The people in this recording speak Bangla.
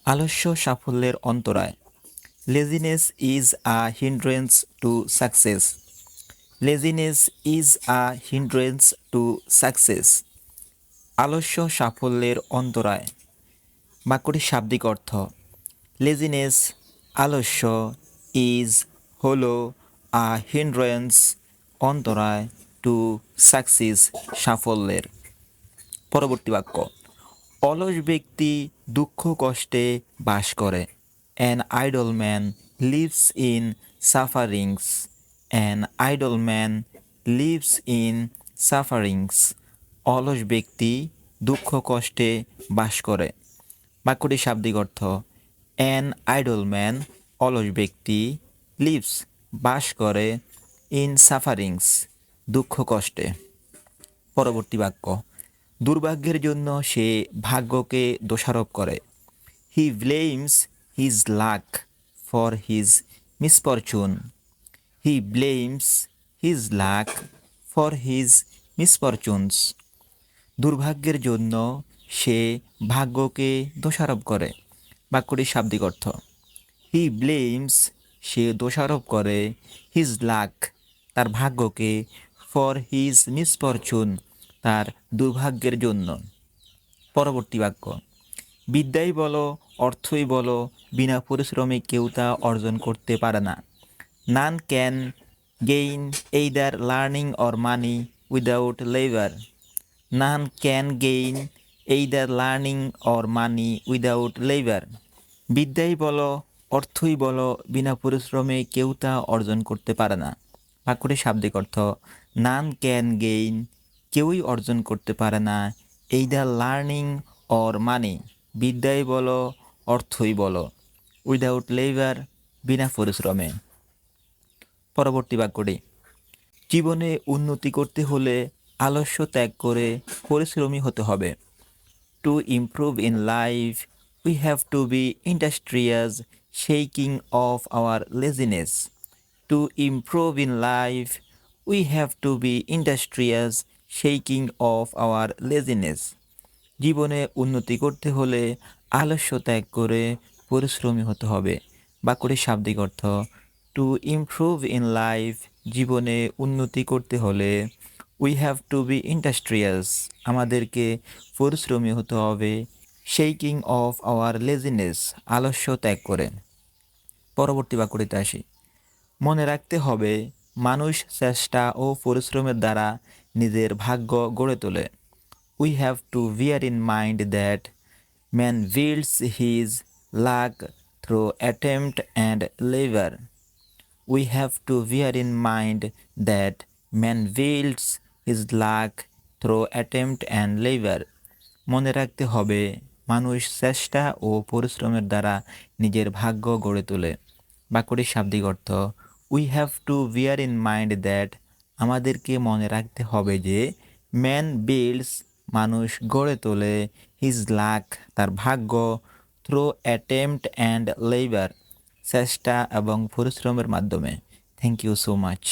আলস্য সাফল্যের অন্তরায়। Laziness is a hindrance to success. Laziness is a hindrance to success. আলস্য সাফল্যের অন্তরায়। বাক্যটির শাব্দিক অর্থ: লেজিনেস আলস্য, ইজ হলো, আ হিন্ড্রেন্স অন্তরায়, টু সাকসেস সাফল্যের। পরবর্তী বাক্য: অলস ব্যক্তি দুঃখ কষ্টে বাস করে। An idol man lives in sufferings. An idol man lives in sufferings. অলস ব্যক্তি দুঃখ কষ্টে বাস করে। বাক্যটির শাব্দিক অর্থ: অ্যান আইডল ম্যান অলস ব্যক্তি, লিভস বাস করে, ইন সাফারিংস দুঃখ কষ্টে। পরবর্তী বাক্য: দুর্ভাগ্যের জন্য সে ভাগ্যকে দোষারোপ করে। He blames his luck for his misfortune. He blames his luck for his misfortunes. দুর্ভাগ্যের জন্য সে ভাগ্যকে দোষারোপ করে। বাক্যটির শাব্দিক অর্থ: হি ব্লেমস সে দোষারোপ করে, হিজ লাক তার ভাগ্যকে, ফর হিজ মিসফরচুন তার দুর্ভাগ্যের জন্য। পরবর্তী বাক্য: বিদ্যাই বলো, অর্থই বলো, বিনা পরিশ্রমে কেউ তা অর্জন করতে পারে না। None can gain either learning or money without labour. None can gain either learning or money without labour. বিদ্যাই বলো, অর্থই বলো, বিনা পরিশ্রমে কেউ তা অর্জন করতে পারে না। বাক্যটির শাব্দিক অর্থ: নান ক্যান গেইন কেউই অর্জন করতে পারে না, এইদার লার্নিং অর মানি বিদ্যাই বলো, অর্থই বলো, উইদাউট লেবার বিনা পরিশ্রমে। পরবর্তী বাক্যটি: জীবনে উন্নতি করতে হলে আলস্য ত্যাগ করে পরিশ্রমী হতে হবে। To improve in life we have to be industrious, shaking off our laziness. To improve in life we have to be industrious, shaking off our laziness. জীবনে উন্নতি করতে হলে আলস্য ত্যাগ করে পরিশ্রমী হতে হবে। বাক্যটির শাব্দিক অর্থ: টু ইমপ্রুভ ইন লাইফ জীবনে উন্নতি করতে হলে, we have to be industrious আমাদেরকে পরিশ্রমী হতে হবে, শেকিং অফ আওয়ার লেজিনেস আলস্য ত্যাগ করে। পরবর্তী বাক্যটিতে আসি। মনে রাখতে হবে, মানুষ চেষ্টা ও পরিশ্রমের দ্বারা নিজের ভাগ্য গড়ে তোলে। We have to bear in mind that man builds his luck through attempt and labor. We have to bear in mind that man builds his luck through attempt and labor. মনে রাখতে হবে, মানুষ চেষ্টা ও পরিশ্রমের দ্বারা নিজের ভাগ্য গড়ে তোলে। বাক্যটির শাব্দিক অর্থ: we have to bear in mind that আমাদেরকে মনে রাখতে হবে যে, ম্যান বিল্ডস মানুষ গড়ে তোলে, হিজ লাক তার ভাগ্য, থ্রু অ্যাটেম্পট অ্যান্ড লেবার চেষ্টা এবং পরিশ্রমের মাধ্যমে। Thank you so much.